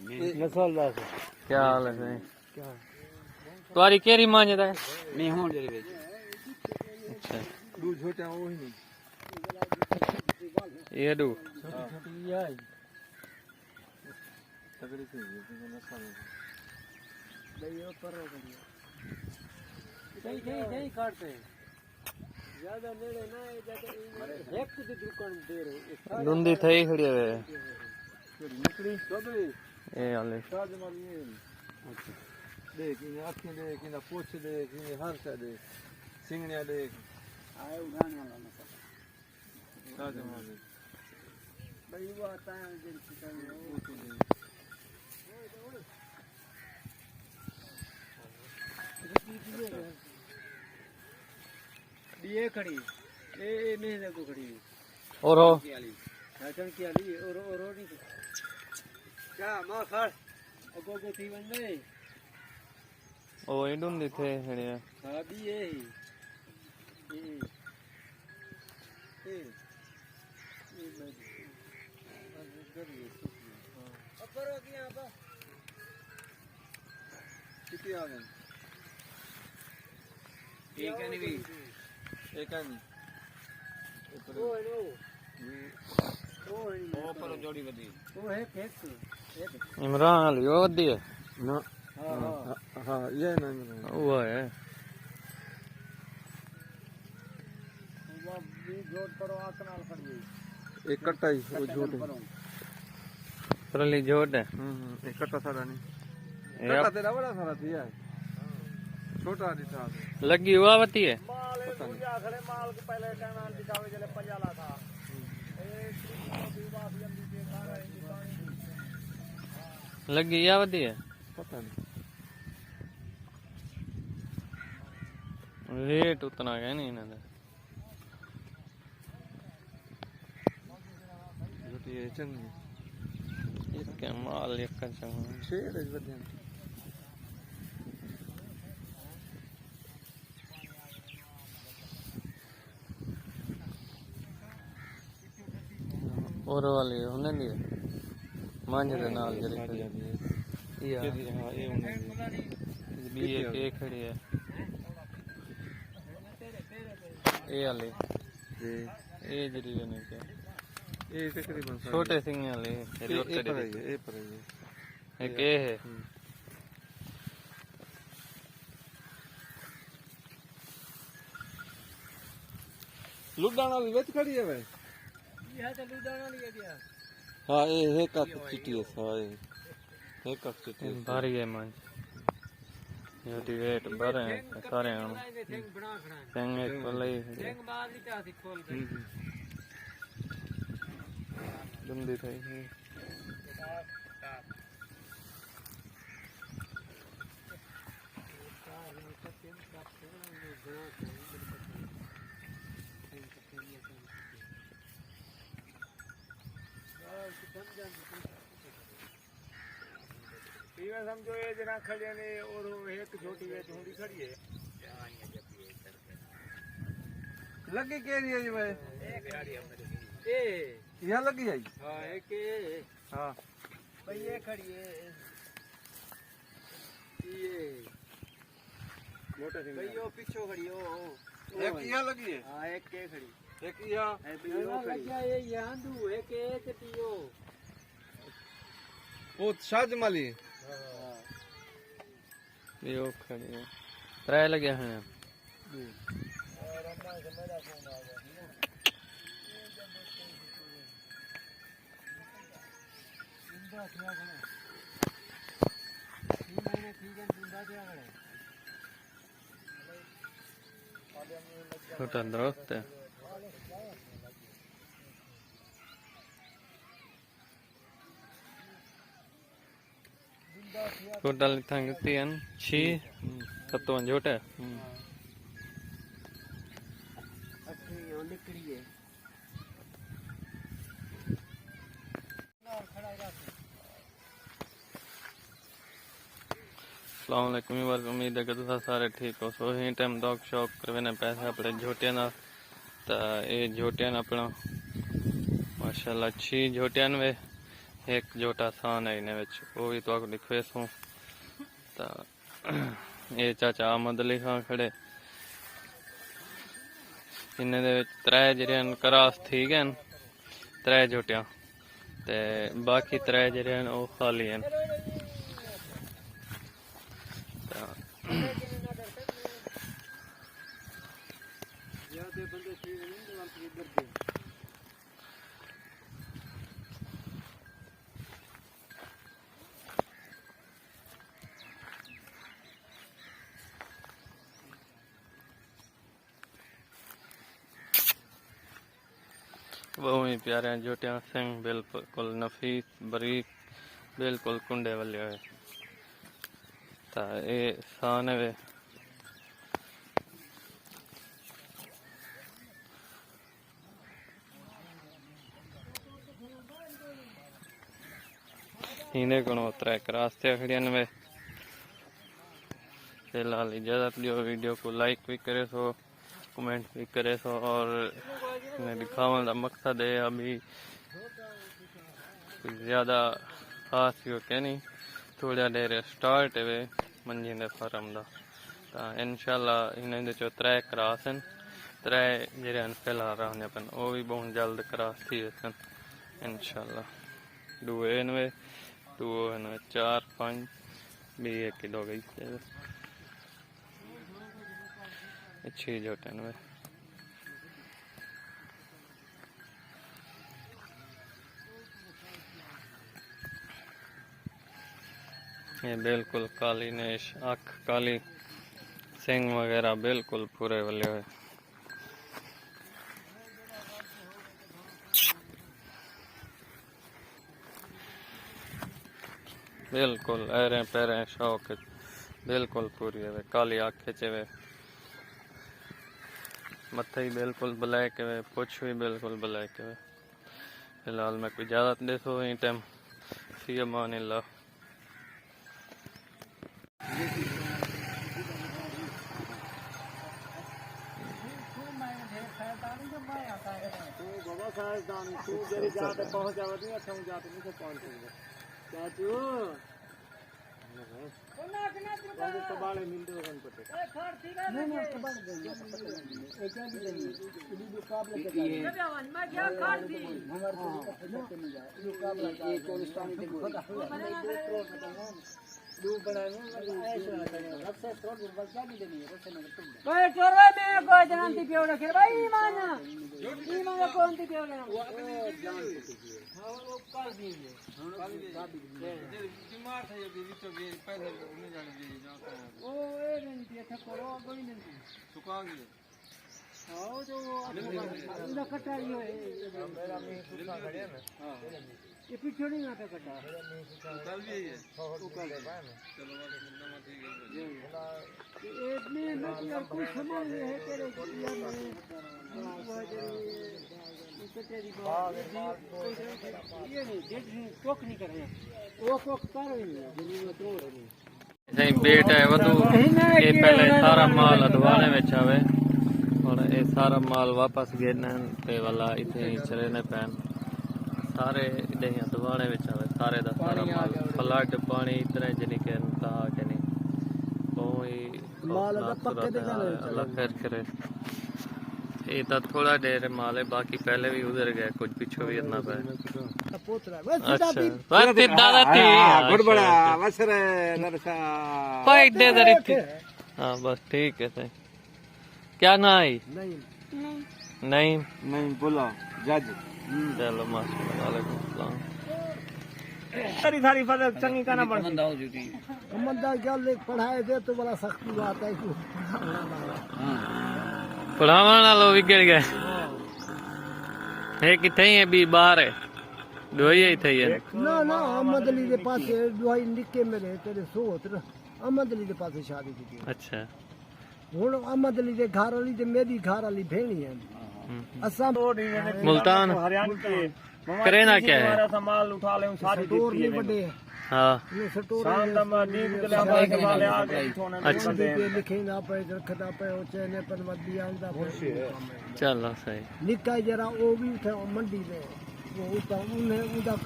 क्या हाल है? तुम्हारी केरी मांझदा है? नहीं हों जरे बेच अच्छा दूध छोटा वो ही नहीं ये दू छोटी है तगड़ी से ये नसा में दही ऊपर हो गई दही काटते हैं ज्यादा नेड़े ना जाके एक की दुकान दे रहे लुंदी थई खड़ी है निकली सबरी ए आले साज मारी अच्छा देख इन आंखें देख इन पोछ देख इन हर सा देख सिंगनिया देख आए उड़ाने वाला ना साज मारी भाई वो आता है जिन चिकन वो तो ये खड़ी ए नहीं को खड़ी और हो राजन की आली और नहीं क्या मां खड़ अगो थी वंदे ओ ये लुंदी थे खड़ी है सादी है ए अपर हो गया अब कितनी आ गए एक नहीं भी एक नहीं ओ पर जोड़ी बदी ओ है एक इमरान अली वो दी है ना हां ये ना वो है वो भी जोड़ करो आकनाल खड़ी एक कट्टा ही वो जोड़ सरली जोड़ है एक कट्टा सारा नहीं कट्टा तेरा बड़ा सारा दिया छोटा नहीं था लगी हुआ बती है माल को पहले कहना दिखावे जले पंजाला था लगी या बती है पता नहीं रेट उतना है नहीं ना ये चंगी इसके माल एक का चंगा शेर है बदन और वाली होने दी मांझ दे नाल जरी खड़ी ये हां ये होने बी एक खड़ी है ये वाली ये जरी ने क्या ये तकरीबन छोटे सिंह वाले ये पर है एक ये है लुडाना भी वेच खड़ी है भाई ये तो लुडाना लिया दिया हां ये है का चिट्टी है सारे है का चिट्टी भारी है मांझ ये वेट भरे हैं सारे हम संग एक पले संग बाहर ही क्या खोल के लंबी थई है समझो ये जना खड़े ने और एक छोटी वे थोड़ी खड़ी है लगी के रही है भाई ए यहां लगी है हां एक हां भाई ये खड़ी है ये मोटा सिंह भाई वो पीछे खड़ी हो एक यहां लगी है हां एक के खड़ी एक यहां लगी है ये यहां दू एक पियो वो शाजमाली ये खड़ी है ट्राई लगे हैं छोटा दरख्त है टोटल तीन 6 7 छोटे अस्सलामुअलैकुम उम्मीद है कि तुम सारे ठीक हो। सो ही टाइम डॉग शॉप करवाने पैसे अपने झोटिया ना तो ये झोटिया अपना माशाल्लाह 6 झोटिया वे एक जोटा सान है इन्हें विच वो भी तो दिखवेसूं ता ये चाचा अहमद अली खान खड़े इन्हें दे विच त्रै जेह्ड़े न क्रॉस ठीक हैं त्रै जोटियां ते बाकी त्रै जेह्ड़े न वो खाली हैं बहुत ही प्यारे जोटियां सिंह बिल्कुल नफीस बरीक बिल्कुल कुंडे वाले हुए ता ये सान है इन्हें को त्रै क्रॉस खड़िया वे फिलहाल इजाज़त लियो वीडियो को लाइक भी करे सो कमेंट भी करे सो और दिखाने का मकसद है अभी ज़्यादा खास हो के नहीं थोड़ा देर स्टार्ट है मंझी के फार्म का इंशाल्लाह इन्हें चो त्रै क्रॉस हैं त्रै जेह्ड़े फिलहाल रहने पन वो भी बहुत जल्द क्रॉस थी सन इंशाल्लाह दुए वे दुए 4 5 भी 1 किलो गई अच्छी जोटे वे ये बिल्कुल काली नेश अख काली सिंह वगैरह बिल्कुल पूरे वाले हुए बिल्कुल ऐरे पैरे शौक बिल्कुल पूरी है काली आँखें चे मत्थे ही बिल्कुल ब्लैक है पुछ भी बिल्कुल ब्लैक है फिलहाल मैं कोई इजाज़त दे सो यही टाइम फी अमानिल्लाह ये पीछे नहीं आता कटा कल भी है चलो इतने मतलब कुछ समझ है तेरे किया में तेरी बात ये नहीं देख कोक नहीं कर रहे वो कोक कर रही है जमीन में तोड़ रही है बेट है वधु ये पहले सारा माल अधवाने में आवे और ये सारा माल वापस गिरने पे वाला इतने चले ने पैन सारे इधर दवाने में आवे सारे दा सारा माल फ्लड पानी इतने जनी के ता के नहीं कोई माल दा पक्के दे जाने अल्लाह खैर करे ये तो थोड़ा देर माल है बाकी पहले भी उधर गए कुछ पीछे भी इतना पे अच्छा पर दादा थी गुड बड़ा बस रे नरसा पाइट दे दरी थी हां बस ठीक है सही क्या ना आई नहीं नहीं बोला जज चलो माशाल्लाह वालेकुम सलाम सारी सारी फजल चंगी करना पड़ मंदा हो जूती मंदा क्या ले पढ़ाए दे तो बड़ा सख्ती बात है कि पढ़ावा नालो बिगड़ गए है किथे है भी बाहर है दोई ही थई है ना ना अहमद अली के पास दोई निके मेरे तेरे सोत अहमद अली के पास शादी की अच्छा हुन अहमद अली के घर वाली ते मेरी घर वाली भेणी है असम मुल्तान हरियाणा के करे ना क्या है हमारा सामान उठा ले सारी स्टोर नहीं बड़े हां ये स्टोर शाम दा दीप के हमारे सामान आ गए अच्छा लिखे ना पे रखदा पे ओ चेने पर मदी आंदा चलो सही निका जरा ओ भी उठे मंडी में वो उठा उन्हें उदा